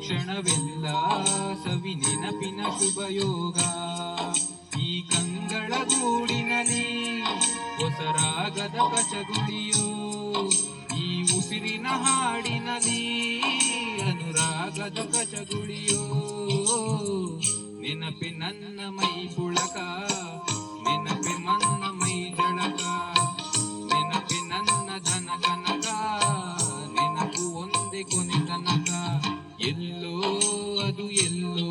ಕ್ಷಣವೆಲ್ಲ ಸವಿ ನೆನಪಿನ ಶುಭಯೋಗ. ಈ ಕಂಗಳ ಗೂಡಿನಲ್ಲಿ ಹೊಸರಾಗದ ಕಚಗುಳಿಯೋ, ಈ ಉಸಿರಿನ ಹಾಡಿನಲ್ಲಿ ಅನುರಾಗದ ಕಚಗುಳಿಯೋ. ನೆನಪೆ ನನ್ನ ಮೈ ಪುಳಕ, ನೆನಪೆ ನನ್ನ ಮೈ ಜಳಕ, ನೆನಪೆ ನನ್ನ ಧನ ಕನಕ, ನೆನಪು ಒಂದೇ ಕೊನೆ ತನಕ. ಎಲ್ಲೋ ಅದು ಎಲ್ಲೋ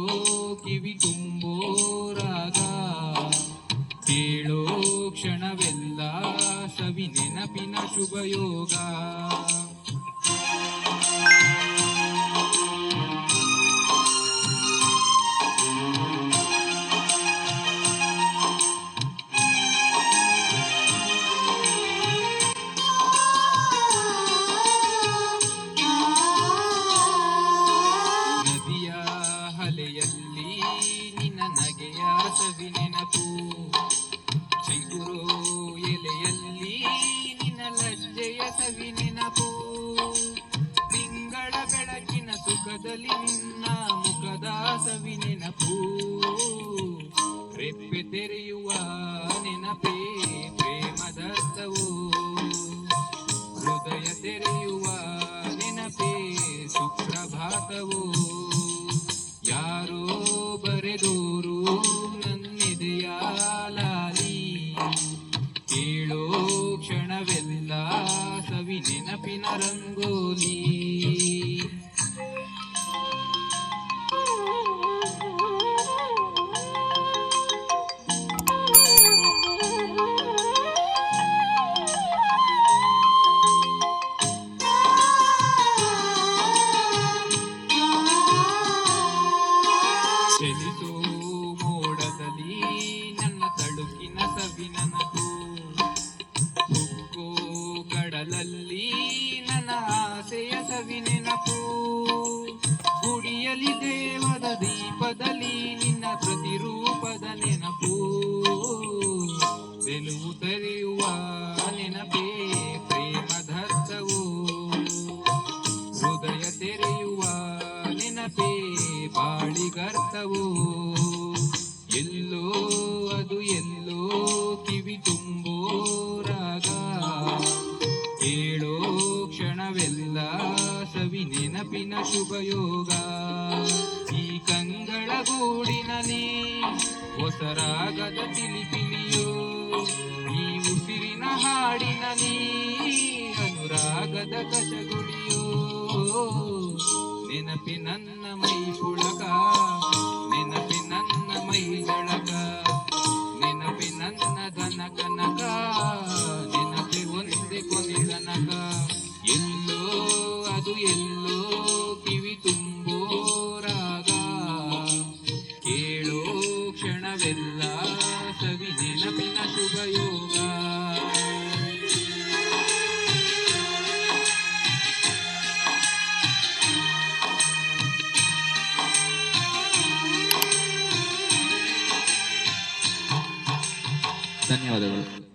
ಕಿವಿ ತುಂಬೋ ರಾಗ, ಕೇಳೋ ಕ್ಷಣವೆಲ್ಲ ಸವಿ ನೆನಪಿನ ಶುಭಯೋಗ. ನದಿಯ ಹಲೆಯಲ್ಲಿ ನಿನ್ನ ನಗೆಯ ಸವಿ ನೆನಪು, ಚಿಗುರೋ ಎಲೆಯಲ್ಲಿ ನಿನ್ನ ಲಜ್ಜೆಯ ಸವಿ ನೆನಪು. ತಿಂಗಳ ಬೆಳಕಿನ ಸುಖದಲ್ಲಿ ನಿನ್ನ ಮುಖದ ಸವಿ ನೆನಪು. ರೆಪ್ಪೆ ತೆರೆಯುವ ನೆನಪೇ ಪ್ರೇಮದರ್ಥವು, ಹೃದಯ ತೆರೆಯುವ ನೆನಪೇ ಸುಪ್ರಭಾತವು. ಯಾರೋ ಬರೆದೋರು ನನ್ನೆದೆಯ ಲಾಲಿ, ಕೇಳೋ ಕ್ಷಣವೆಲ್ಲ ಸವಿ ನೆನಪಿನ ರಂಗೋಲಿ. ಚಲಿಸೋ ಮೋಡದಲ್ಲಿ ನನ್ನ ತಳುಕಿನ ಸವಿ ನೆನಪು, ಹುಕ್ಕೋ ಕಡಲಲ್ಲಿ ನನ್ನ ಆಸೆಯ ಸವಿ ನೆನಪು. ಗುಡಿಯಲ್ಲಿ ದೇವದ ದೀಪದಲ್ಲಿ ನಿನ್ನ ಪ್ರತಿರೂಪದ ನೆನಪು. ಬೆಲುವು ತರೆಯುವ ನೆನಪೇ ಪ್ರೇಮದರ್ಥವು, ಹೃದಯ ತೆರೆಯುವ ನೆನಪೇ ಬಾಳಿಗರ್ಥವು. ಎಲ್ಲೋ ಅದು ಎಲ್ಲೋ ಕಿವಿ ತುಂಬೋ ರಾಗ, ಕೇಳೋ ಕ್ಷಣವೆಲ್ಲ ಸವಿ ನೆನಪಿನ ಶುಭಯೋಗ. ಈ ಕಂಗಳ ಗೂಡಿನಲ್ಲಿ ಹೊಸರಾಗದ ತಿಲಿಪಿಲಿಯೋ, ಈ ಉಸಿರಿನ ಹಾಡಿನಲ್ಲಿ ಅನುರಾಗದ ಕಚಗುಳಿಯೋ. ನೆನಪಿ ನನ್ನ ಮೈ ಪುಳಕ, ನೆನಪಿ ನನ್ನ ಮೈ ಜಳಕ, ನೆನಪಿ ನನ್ನ ಧನ ಕನಕ, ನೆನಪಿ ಒಂದೇ ಕೊನೆ ತನಕ. ಎಲ್ಲೋ ಅದು ಎಲ್ಲೋ ಕಿವಿ ತುಂಬೋ ರಾಗ, ಕೇಳೋ ಕ್ಷಣವೆಲ್ಲ ಸವಿ ನೆನಪಿನ ಶುಭಯೋಗ. ಧನ್ಯವಾದಗಳು.